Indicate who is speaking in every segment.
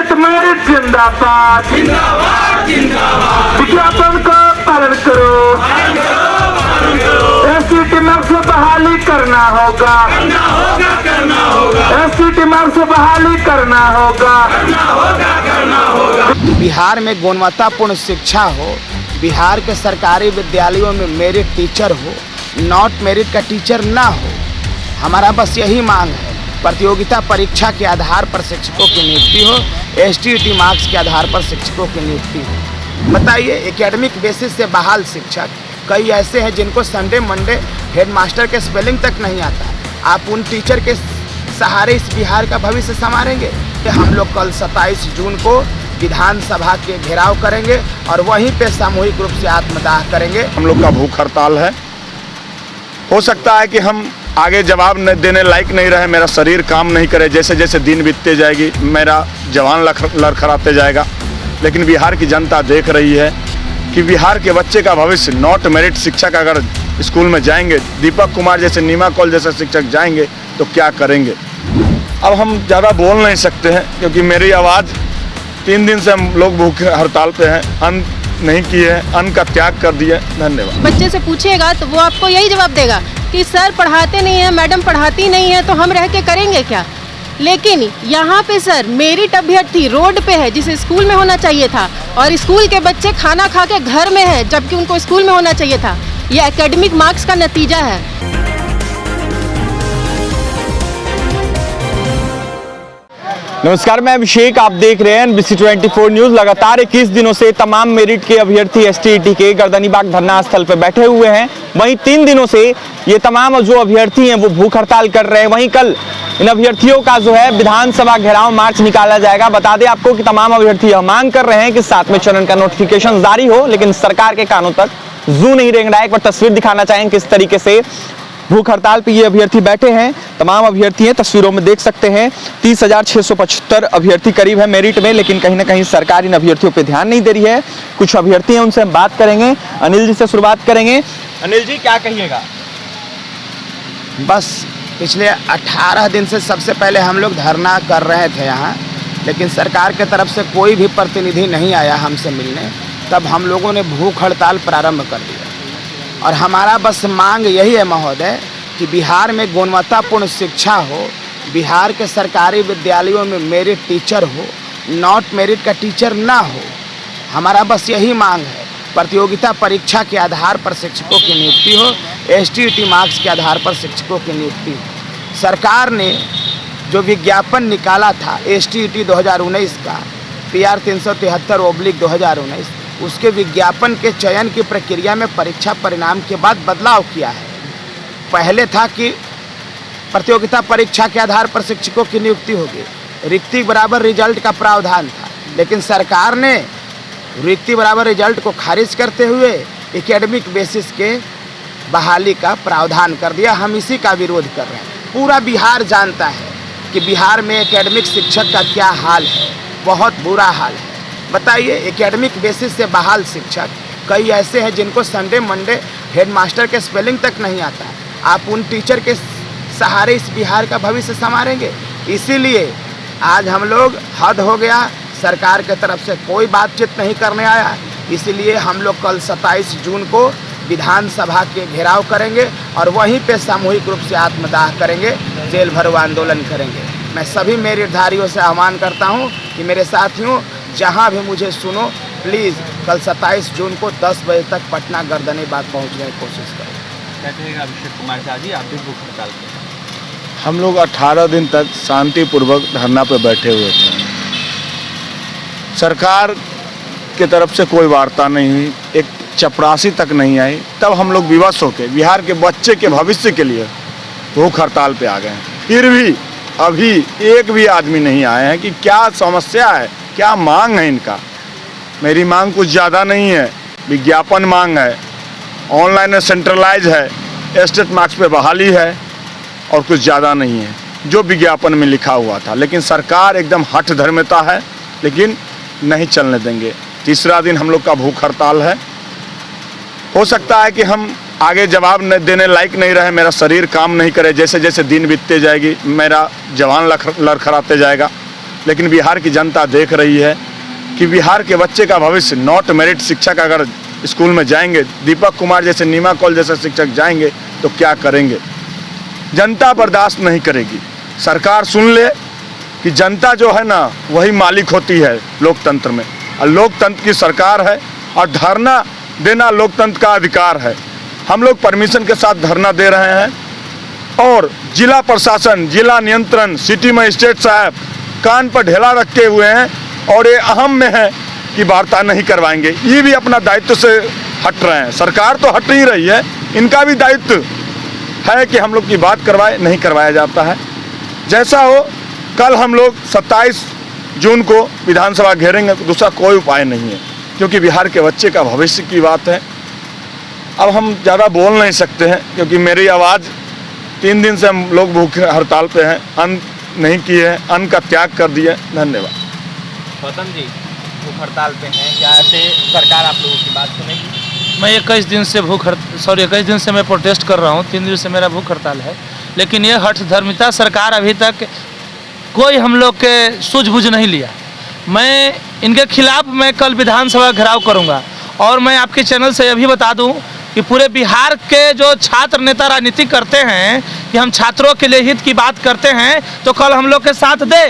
Speaker 1: Not merit जिंदाबाद, विज्ञापन का पालन करो, एससीटी मार्क्स से बहाली करना होगा, एससीटी मार्क्स से बहाली करना होगा।
Speaker 2: बिहार में गुणवत्तापूर्ण शिक्षा हो, बिहार के सरकारी विद्यालयों में मेरिट टीचर हो, नॉट मेरिट का टीचर ना हो। हमारा बस यही मांग है। प्रतियोगिता परीक्षा के आधार पर शिक्षकों की नियुक्ति हो, एसटीईटी मार्क्स के आधार पर शिक्षकों की नियुक्ति हो। बताइए, एकेडमिक बेसिस से बहाल शिक्षक कई ऐसे हैं जिनको संडे मंडे हेडमास्टर के स्पेलिंग तक नहीं आता। आप उन टीचर के सहारे इस बिहार का भविष्य संवारेंगे? हम लोग कल 27 जून को विधानसभा के घेराव करेंगे और वहीं पे सामूहिक रूप से आत्मदाह करेंगे।
Speaker 3: हम लोग का भूख हड़ताल है। हो सकता है कि हम आगे जवाब देने लायक नहीं रहे, मेरा शरीर काम नहीं करे, जैसे जैसे दिन बीतते जाएगी मेरा जवान लड़खड़ाते जाएगा। लेकिन बिहार की जनता देख रही है कि बिहार के बच्चे का भविष्य नॉट मेरिट शिक्षक अगर स्कूल में जाएंगे, दीपक कुमार जैसे, नीमा कौल जैसे शिक्षक जाएंगे तो क्या करेंगे। अब हम ज़्यादा बोल नहीं सकते हैं क्योंकि मेरी आवाज़ 3 दिन से हम लोग भूखे हड़ताल पे हैं, अन्न नहीं किए हैं, अन्न का त्याग कर दिया। धन्यवाद।
Speaker 4: बच्चे से पूछिएगा तो वो आपको यही जवाब देगा कि सर पढ़ाते नहीं है, मैडम पढ़ाती नहीं है, तो हम रह के करेंगे क्या। लेकिन यहाँ पे सर मेरिट अभ्यर्थी रोड पे है जिसे स्कूल में होना चाहिए था, और स्कूल के बच्चे खाना खा के घर में है जबकि उनको स्कूल में होना चाहिए था। ये एकेडमिक मार्क्स का नतीजा है।
Speaker 5: नमस्कार, मैं अभिषेक, आप देख रहे हैं एनबीसी 24 न्यूज़। लगातार 21 दिनों से तमाम मेरिट के अभ्यर्थी एसटीईटी के गर्दनीबाग धरना स्थल पर बैठे हुए हैं। वहीं 3 दिनों से ये तमाम जो अभ्यर्थी हैं वो भूख हड़ताल कर रहे हैं। वहीं कल इन अभ्यर्थियों का जो है विधानसभा घेराव मार्च निकाला जाएगा। बता दें आपको कि तमाम अभ्यर्थी यह मांग कर रहे हैं कि 7वें चरण का नोटिफिकेशन जारी हो, लेकिन सरकार के कानों तक जू नहीं रेंग रहा है। एक बार तस्वीर दिखाना चाहेंगे किस तरीके से भूख हड़ताल पे ये अभ्यर्थी बैठे हैं। तमाम अभ्यर्थी हैं, तस्वीरों में देख सकते हैं। 30,675 अभ्यर्थी करीब है मेरिट में, लेकिन कहीं ना कहीं सरकार इन अभ्यर्थियों पे ध्यान नहीं दे रही है। कुछ अभ्यर्थी हैं, उनसे हम बात करेंगे। अनिल जी से शुरुआत करेंगे। अनिल जी, क्या कहिएगा?
Speaker 2: बस पिछले 18 दिन से सबसे पहले हम लोग धरना कर रहे थे यहाँ, लेकिन सरकार की तरफ से कोई भी प्रतिनिधि नहीं आया हमसे मिलने। तब हम लोगों ने भूख हड़ताल प्रारंभ कर दिया और हमारा बस मांग यही है महोदय कि बिहार में गुणवत्तापूर्ण शिक्षा हो, बिहार के सरकारी विद्यालयों में मेरिट टीचर हो, नॉट मेरिट का टीचर ना हो। हमारा बस यही मांग है। प्रतियोगिता परीक्षा के आधार पर शिक्षकों की नियुक्ति हो, एसटीईटी मार्क्स के आधार पर शिक्षकों की नियुक्ति हो। सरकार ने जो विज्ञापन निकाला था एसटीईटी 2019 का, PR 373/2019, उसके विज्ञापन के चयन की प्रक्रिया में परीक्षा परिणाम के बाद बदलाव किया है। पहले था कि प्रतियोगिता परीक्षा के आधार पर शिक्षकों की नियुक्ति होगी, रिक्ति बराबर रिजल्ट का प्रावधान था, लेकिन सरकार ने रिक्ति बराबर रिजल्ट को खारिज करते हुए एकेडमिक बेसिस के बहाली का प्रावधान कर दिया। हम इसी का विरोध कर रहे हैं। पूरा बिहार जानता है कि बिहार में एकेडमिक शिक्षक का क्या हाल है, बहुत बुरा हाल है। बताइए, एकेडमिक बेसिस से बहाल शिक्षक कई ऐसे हैं जिनको संडे मंडे हेडमास्टर के स्पेलिंग तक नहीं आता। आप उन टीचर के सहारे इस बिहार का भविष्य संवारेंगे? इसीलिए आज हम लोग, हद हो गया, सरकार की तरफ से कोई बातचीत नहीं करने आया। इसीलिए हम लोग कल 27 जून को विधानसभा के घेराव करेंगे और वहीं पे सामूहिक रूप से आत्मदाह करेंगे, जेल भरो आंदोलन करेंगे। मैं सभी मेरिटधारियों से आह्वान करता हूं कि मेरे साथियों, जहां भी मुझे सुनो, प्लीज़ कल 27 जून को 10 बजे तक पटना गर्दनीबाग पहुंचने की कोशिश करें।
Speaker 5: क्या कहेगा अभिषेक कुमार झा जी, आप भी भूख हड़ताल पे?
Speaker 3: हम लोग 18 दिन तक शांतिपूर्वक धरना पे बैठे हुए थे। सरकार की तरफ से कोई वार्ता नहीं हुई, एक चपरासी तक नहीं आई। तब हम लोग विवश होकर बिहार के बच्चे के भविष्य के लिए भूख हड़ताल पे आ गए हैं। फिर भी अभी एक भी आदमी नहीं आए हैं कि क्या समस्या है, क्या मांग है इनका। मेरी मांग कुछ ज़्यादा नहीं है, विज्ञापन मांग है, ऑनलाइन सेंट्रलाइज है, एस्टेट मार्क्स पे बहाली है और कुछ ज़्यादा नहीं है जो विज्ञापन में लिखा हुआ था। लेकिन सरकार एकदम हठ धर्मिता है, लेकिन नहीं चलने देंगे। तीसरा दिन हम लोग का भूख हड़ताल है। हो सकता है कि हम आगे जवाब देने लायक नहीं रहे, मेरा शरीर काम नहीं करे, जैसे जैसे दिन बीतते जाएगी मेरा जवान लड़खड़ाते जाएगा। लेकिन बिहार की जनता देख रही है कि बिहार के बच्चे का भविष्य नॉट मेरिट शिक्षक अगर स्कूल में जाएंगे, दीपक कुमार जैसे, नीमा कौल जैसे शिक्षक जाएंगे तो क्या करेंगे। जनता बर्दाश्त नहीं करेगी। सरकार सुन ले कि जनता जो है ना वही मालिक होती है लोकतंत्र में, और लोकतंत्र की सरकार है और धरना देना लोकतंत्र का अधिकार है। हम लोग परमिशन के साथ धरना दे रहे हैं और जिला प्रशासन, जिला नियंत्रण, सिटी मजिस्ट्रेट साहब कान पर ढेला रखे हुए हैं और ये अहम में है कि वार्ता नहीं करवाएंगे। ये भी अपना दायित्व से हट रहे हैं। सरकार तो हट ही रही है, इनका भी दायित्व है कि हम लोग की बात करवाए, नहीं करवाया जाता है। जैसा हो, कल हम लोग 27 जून को विधानसभा घेरेंगे, दूसरा कोई उपाय नहीं है, क्योंकि बिहार के बच्चे का भविष्य की बात है। अब हम ज़्यादा बोल नहीं सकते हैं क्योंकि मेरी आवाज़ 3 दिन से हम लोग भूखे हड़ताल पे हैं, अन्न नहीं किए हैं, अन्न का त्याग कर दिए। धन्यवाद।
Speaker 5: गौतम जी भूख हड़ताल पे हैं, क्या ऐसे सरकार आप लोगों की बात सुनेगी?
Speaker 6: मैं 21 दिन से 21 दिन से मैं प्रोटेस्ट कर रहा हूँ। 3 दिन से मेरा भूख हड़ताल है, लेकिन ये हठ धर्मिता सरकार अभी तक कोई हम लोग के सूझबूझ नहीं लिया। मैं इनके खिलाफ मैं कल विधानसभा घेराव करूँगा और मैं आपके चैनल से यह भी बता दूँ कि पूरे बिहार के जो छात्र नेता राजनीति करते हैं कि हम छात्रों के लिए हित की बात करते हैं, तो कल हम लोग के साथ दे,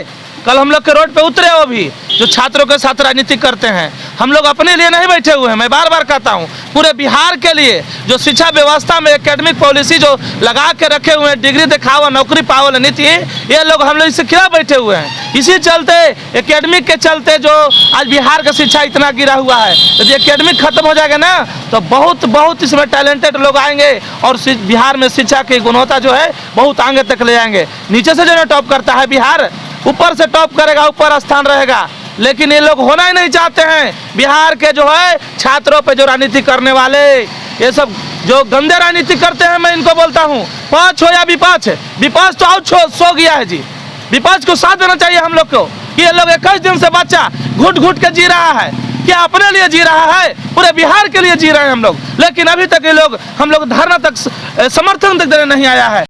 Speaker 6: कल हम लोग के रोड पे उतरे। वो भी जो छात्रों के साथ राजनीति करते हैं, हम लोग अपने लिए नहीं बैठे हुए हैं। मैं बार बार कहता हूँ, पूरे बिहार के लिए जो शिक्षा व्यवस्था में एकेडमिक पॉलिसी जो लगा के रखे हुए हैं, डिग्री दिखाओ नौकरी पाओ नीति, ये लोग हम लोग इसके खिलाफ बैठे हुए हैं। इसी चलते एकेडमिक के चलते जो आज बिहार का शिक्षा इतना गिरा हुआ है, यदि एकेडमिक खत्म हो जाएगा ना तो बहुत इसमें टैलेंटेड लोग आएंगे और बिहार में शिक्षा की गुणवत्ता जो है बहुत आगे तक ले जाएंगे। नीचे से जो टॉप करता है बिहार, ऊपर से टॉप करेगा, ऊपर स्थान रहेगा। लेकिन ये लोग होना ही नहीं चाहते हैं। बिहार के जो है छात्रों पे जो राजनीति करने वाले, ये सब जो गंदे राजनीति करते हैं, मैं इनको बोलता हूँ, पक्ष हो या विपक्ष, विपक्ष तो आउट सो गया है जी। विपक्ष को साथ देना चाहिए हम लोग को कि ये लोग 21 दिन से बच्चा घुट घुट के जी रहा है, क्या अपने लिए जी रहा है, पूरे बिहार के लिए जी रहे हैं हम लोग। लेकिन अभी तक ये लोग हम लोग धरना तक समर्थन तक देने नहीं आया है।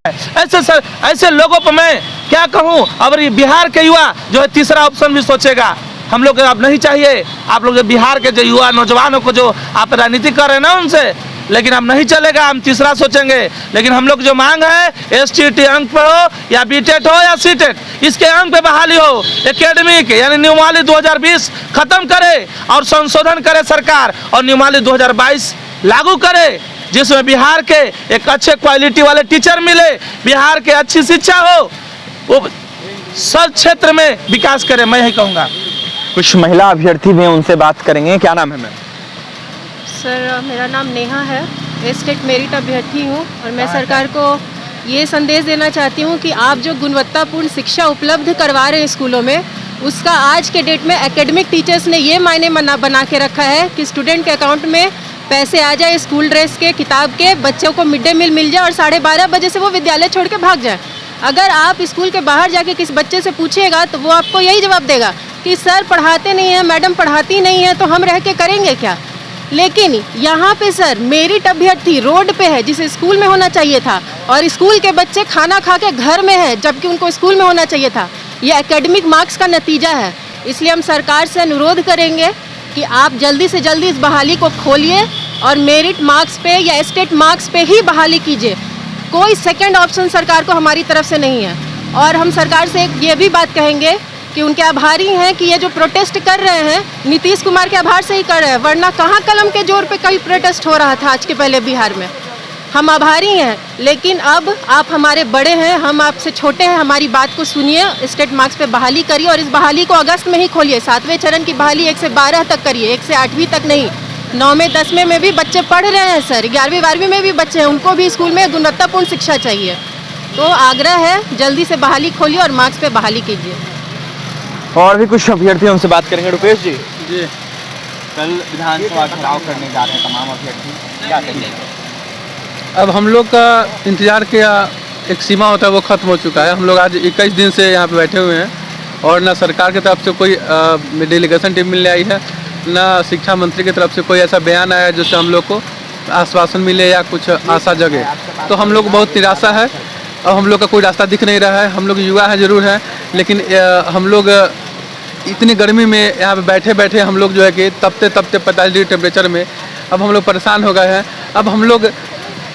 Speaker 6: ऐसे लोगों पर मैं क्या कहूँ। अब ये बिहार के युवा जो है तीसरा ऑप्शन भी सोचेगा। हम लोग अब नहीं चाहिए, आप लोग बिहार के जो युवा नौजवानों को जो आप राजनीति कर रहे हैं ना उनसे, लेकिन अब नहीं चलेगा, हम तीसरा सोचेंगे। लेकिन हम लोग जो मांग है STT अंक पे हो या BTET हो या CTET, इसके अंक पे बहाली हो। एकेडमिक यानी नियमावली 2020 खत्म करे और संशोधन करे सरकार और नियमावली 2022 लागू करे, जिसमें बिहार के एक अच्छे क्वालिटी वाले टीचर मिले, बिहार के अच्छी शिक्षा हो, वो सब क्षेत्र में विकास करे। मैं यही कहूँगा।
Speaker 5: कुछ महिला अभ्यर्थी भी हैं, उनसे बात करेंगे। क्या नाम है मैम?
Speaker 4: सर मेरा नाम नेहा है, स्टेट मेरिट अभ्यर्थी हूँ और मैं सरकार को ये संदेश देना चाहती हूँ कि आप जो गुणवत्तापूर्ण शिक्षा उपलब्ध करवा रहे हैं स्कूलों में, उसका आज के डेट में एकेडमिक टीचर्स ने ये मायने बना के रखा है कि स्टूडेंट के अकाउंट में पैसे आ जाए, स्कूल ड्रेस के, किताब के, बच्चों को मिड डे मील मिल जाए और 12:30 बजे से वो विद्यालय छोड़ के भाग जाए। अगर आप स्कूल के बाहर जाके किस बच्चे से पूछिएगा तो वो आपको यही जवाब देगा कि सर पढ़ाते नहीं हैं, मैडम पढ़ाती नहीं है, तो हम रह के करेंगे क्या। लेकिन यहाँ पे सर मेरिट अभ्यर्थी रोड पे है जिसे स्कूल में होना चाहिए था, और स्कूल के बच्चे खाना खा के घर में है जबकि उनको स्कूल में होना चाहिए था। ये एकेडमिक मार्क्स का नतीजा है। इसलिए हम सरकार से अनुरोध करेंगे कि आप जल्दी से जल्दी इस बहाली को खोलिए और मेरिट मार्क्स पे या स्टेट मार्क्स पे ही बहाली कीजिए। कोई सेकंड ऑप्शन सरकार को हमारी तरफ से नहीं है। और हम सरकार से ये भी बात कहेंगे कि उनके आभारी हैं कि ये जो प्रोटेस्ट कर रहे हैं नीतीश कुमार के आभार से ही कर रहे हैं, वरना कहाँ कलम के जोर पे कभी प्रोटेस्ट हो रहा था आज के पहले बिहार में। हम आभारी हैं, लेकिन अब आप हमारे बड़े हैं, हम आपसे छोटे हैं, हमारी बात को सुनिए, स्टेट मार्क्स पे बहाली करिए और इस बहाली को अगस्त में ही खोलिए। 7वें चरण की बहाली 1 से 12 तक करिए, 1 से 8वीं तक नहीं। 9वें 10वें में भी बच्चे पढ़ रहे हैं सर, 11वीं 12वीं में भी बच्चे हैं, उनको भी स्कूल में गुणवत्तापूर्ण शिक्षा चाहिए। तो आग्रह है जल्दी से बहाली खोलिए और मार्क्स पे बहाली कीजिए।
Speaker 5: और भी कुछ अभ्यर्थी उनसे बात करेंगे। रुपेश जी, कल विधानसभा घेराव करने जा रहे हैं तमाम अभ्यर्थी, क्या कहेंगे?
Speaker 7: अब हम लोग का इंतज़ार किया एक सीमा होता है वो ख़त्म हो चुका है। हम लोग आज 21 दिन से यहाँ पे बैठे हुए हैं और ना सरकार की तरफ से कोई डेलीगेशन टीम मिलने आई है, ना शिक्षा मंत्री की तरफ से कोई ऐसा बयान आया जिससे हम लोग को आश्वासन मिले या कुछ आशा जगे। तो हम लोग को बहुत निराशा है और हम लोग का कोई रास्ता दिख नहीं रहा है। हम लोग युवा हैं ज़रूर हैं, लेकिन हम लोग इतनी गर्मी में यहाँ पे बैठे बैठे हम लोग जो है कि तपते 45 डिग्री टेम्परेचर में अब हम लोग परेशान हो गए हैं। अब हम लोग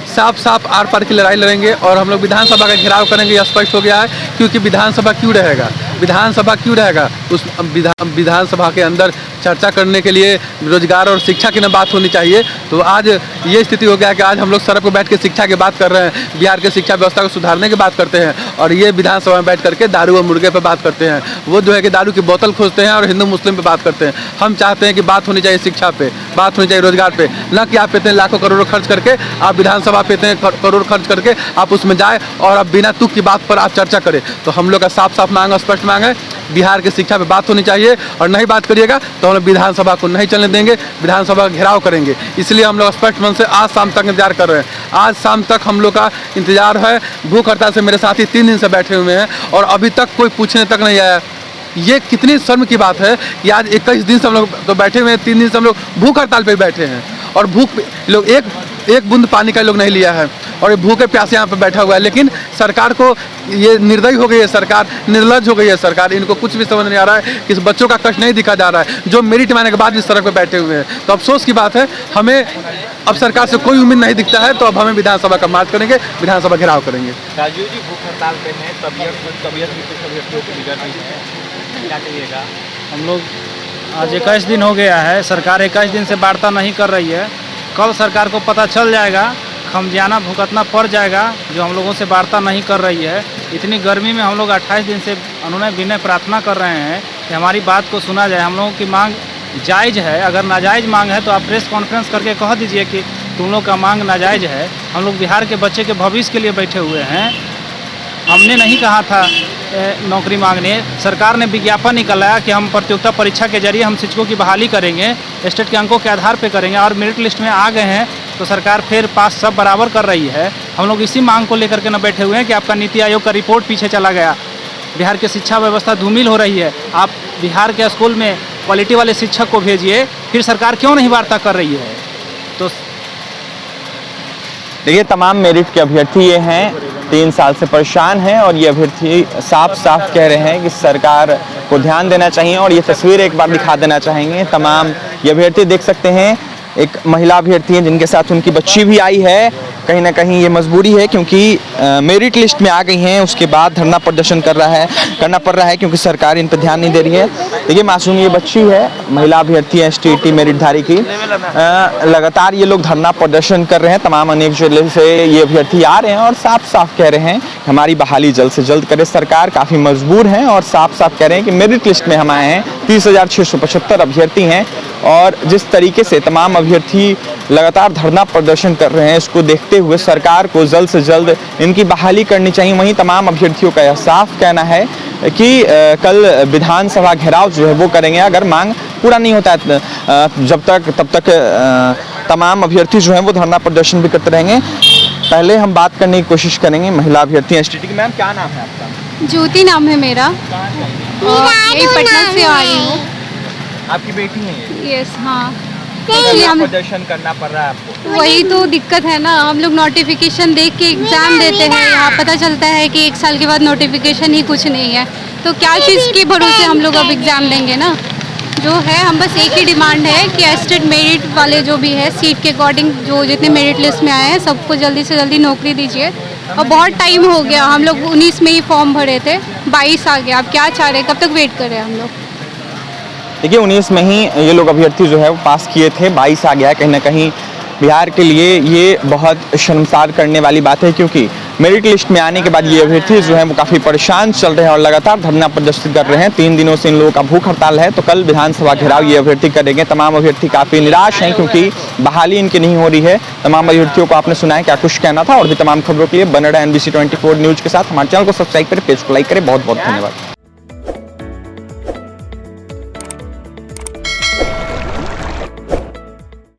Speaker 7: साफ आर पार की लड़ाई लड़ेंगे और हम लोग विधानसभा का घेराव करेंगे, यह स्पष्ट हो गया है। क्योंकि विधानसभा क्यों रहेगा, उस विधानसभा के अंदर चर्चा करने के लिए रोजगार और शिक्षा की न बात होनी चाहिए। तो आज ये स्थिति हो गया कि आज हम लोग सड़क पर बैठ के शिक्षा की बात कर रहे हैं, बिहार के शिक्षा व्यवस्था को सुधारने की बात करते हैं, और ये विधानसभा में बैठ करके दारू और मुर्गे पर बात करते हैं। वो जो है कि दारू की बोतल खोजते हैं और हिंदू मुस्लिम पे बात करते हैं। हम चाहते हैं कि बात होनी चाहिए शिक्षा पे, बात होनी चाहिए रोजगार पे, न कि आप इतने लाखों करोड़ों खर्च करके आप विधानसभा पे इतने करोड़ खर्च करके आप उसमें जाए और आप बिना तुक की बात पर आप चर्चा करें। तो हम लोग का साफ मांग, स्पष्ट मांग है, बिहार की शिक्षा पे बात होनी चाहिए, और नहीं बात करिएगा तो हम लोग विधानसभा को नहीं चलने देंगे, विधानसभा का घेराव करेंगे। इसलिए हम लोग स्पष्ट मन से आज शाम तक इंतजार कर रहे हैं। आज शाम तक हम लोग का इंतजार है। भूख हड़ताल से मेरे साथी 3 दिन से बैठे हुए हैं और अभी तक कोई पूछने तक नहीं आया। ये कितनी शर्म की बात है कि आज 21 दिन से हम लोग तो बैठे हुए हैं, 3 दिन से हम लोग भूख हड़ताल पे बैठे हैं और भूख लोग एक बूंद पानी का लोग नहीं लिया है और भूखे प्यासे यहाँ पे बैठा हुआ है। लेकिन सरकार को ये निर्दयी हो गई है, सरकार निर्लज हो गई है। सरकार, इनको कुछ भी समझ नहीं आ रहा है कि इस बच्चों का कष्ट नहीं दिखा जा रहा है, जो मेरिट माने के बाद भी सड़क पे बैठे हुए हैं। तो अफसोस की बात है, हमें अब सरकार से कोई उम्मीद नहीं दिखता है। तो अब हमें विधानसभा का मार्च करेंगे, विधानसभा घेराव करेंगे।
Speaker 5: राजू जी भूख हड़ताल पे हैं, तबीयत भी कुछ अभ्यर्थियों की बिगड़ रही है, क्या कहिएगा?
Speaker 8: हम लोग आज 21 दिन हो गया है, सरकार 21 दिन से वार्ता नहीं कर रही है। कल सरकार को पता चल जाएगा, खमियाना भुगतना पड़ जाएगा जो हम लोगों से वार्ता नहीं कर रही है। इतनी गर्मी में हम लोग 28 दिन से उन्होंने विनय प्रार्थना कर रहे हैं कि हमारी बात को सुना जाए। हम लोगों की मांग जायज़ है, अगर नाजायज़ मांग है तो आप प्रेस कॉन्फ्रेंस करके कह दीजिए कि तुम लोग का मांग नाजायज़ है। हम लोग बिहार के बच्चे के भविष्य के लिए बैठे हुए हैं। हमने नहीं कहा था नौकरी मांगने, सरकार ने विज्ञापन निकाला कि हम प्रतियोगिता परीक्षा के जरिए हम शिक्षकों की बहाली करेंगे, स्टेट के अंकों के आधार पर करेंगे, और मेरिट लिस्ट में आ गए हैं तो सरकार फिर पास सब बराबर कर रही है। हम लोग इसी मांग को लेकर के न बैठे हुए हैं कि आपका नीति आयोग का रिपोर्ट पीछे चला गया, बिहार की शिक्षा व्यवस्था धूमिल हो रही है। आप बिहार के स्कूल में क्वालिटी वाले शिक्षक को भेजिए, फिर सरकार क्यों नहीं वार्ता कर रही है? तो
Speaker 5: देखिए, तमाम मेरिट के अभ्यर्थी ये हैं, 3 साल से परेशान हैं और ये अभ्यर्थी साफ कह रहे हैं कि सरकार को ध्यान देना चाहिए। और ये तस्वीर एक बार दिखा देना चाहेंगे। तमाम ये अभ्यर्थी देख सकते हैं, एक महिला अभ्यर्थी है जिनके साथ उनकी बच्ची भी आई है। कहीं ना कहीं ये मजबूरी है क्योंकि मेरिट लिस्ट में आ गई हैं, उसके बाद धरना प्रदर्शन करना पड़ रहा है क्योंकि सरकार इन पर ध्यान नहीं दे रही है। देखिए, मासूम ये बच्ची है, महिला अभ्यर्थी है STET मेरिटधारी की। लगातार ये लोग धरना प्रदर्शन कर रहे हैं, तमाम अनेक जिले से ये अभ्यर्थी आ रहे हैं और साफ कह रहे हैं हमारी बहाली जल्द से जल्द करे सरकार। काफ़ी मजबूर हैं और साफ कह रहे हैं कि मेरिट लिस्ट में हम आए हैं। 30,675 अभ्यर्थी हैं और जिस तरीके से तमाम अभ्यर्थी लगातार धरना प्रदर्शन कर रहे हैं, इसको देखते हुए सरकार को जल्द से जल्द इनकी बहाली करनी चाहिए। वहीं तमाम अभ्यर्थियों का यह साफ कहना है कि कल विधानसभा घेराव जो है वो करेंगे अगर मांग पूरा नहीं होता है तब तक तमाम अभ्यर्थी जो हैं वो धरना प्रदर्शन भी करते रहेंगे। पहले हम बात करने की कोशिश करेंगे महिला अभ्यर्थी STET की। मैम, क्या नाम है आपका?
Speaker 9: ज्योति नाम है मेरा और यही पटना से आ रही हूँ।
Speaker 5: आपकी बेटी है ये?
Speaker 9: यस, हाँ।
Speaker 5: इसलिए हम प्रदर्शन करना पड़ रहा है आपको?
Speaker 9: वही तो दिक्कत है ना, हम लोग नोटिफिकेशन देख के एग्ज़ाम देते हैं, यहाँ पता चलता है कि 1 साल के बाद नोटिफिकेशन ही कुछ नहीं है, तो क्या चीज़ के भरोसे हम लोग अब एग्ज़ाम देंगे ना। जो है, हम बस एक ही डिमांड है कि STET मेरिट वाले जो भी है सीट के अकॉर्डिंग जो जितने मेरिट लिस्ट में आए हैं सबको जल्दी से जल्दी नौकरी दीजिए। और बहुत टाइम हो गया, हम लोग 19 में ही फॉर्म भरे थे, 22 आ गया, अब क्या चाह रहे हैं, कब तक वेट कर रहे हैं हम लोग?
Speaker 5: देखिए, 19 में ही ये लोग अभ्यर्थी जो है वो पास किए थे, 22 आ गया। कहीं ना कहीं बिहार के लिए ये बहुत शर्मसार करने वाली बात है क्योंकि मेरिट लिस्ट में आने के बाद ये अभ्यर्थी जो हैं वो काफ़ी परेशान चल रहे हैं और लगातार धरना प्रदर्शित कर रहे हैं। 3 दिनों से इन लोगों का भूख हड़ताल है, तो कल विधानसभा घेराव ये अभ्यर्थी करेंगे। तमाम अभ्यर्थी काफ़ी निराश हैं क्योंकि बहाली इनकी नहीं हो रही है। तमाम अभ्यर्थियों को आपने सुना है क्या कुछ कहना था। और भी तमाम खबरों के लिए बने रहे NBC 24 न्यूज़ के साथ। हमारे चैनल को सब्सक्राइब करें, पेज को लाइक करें। बहुत बहुत धन्यवाद।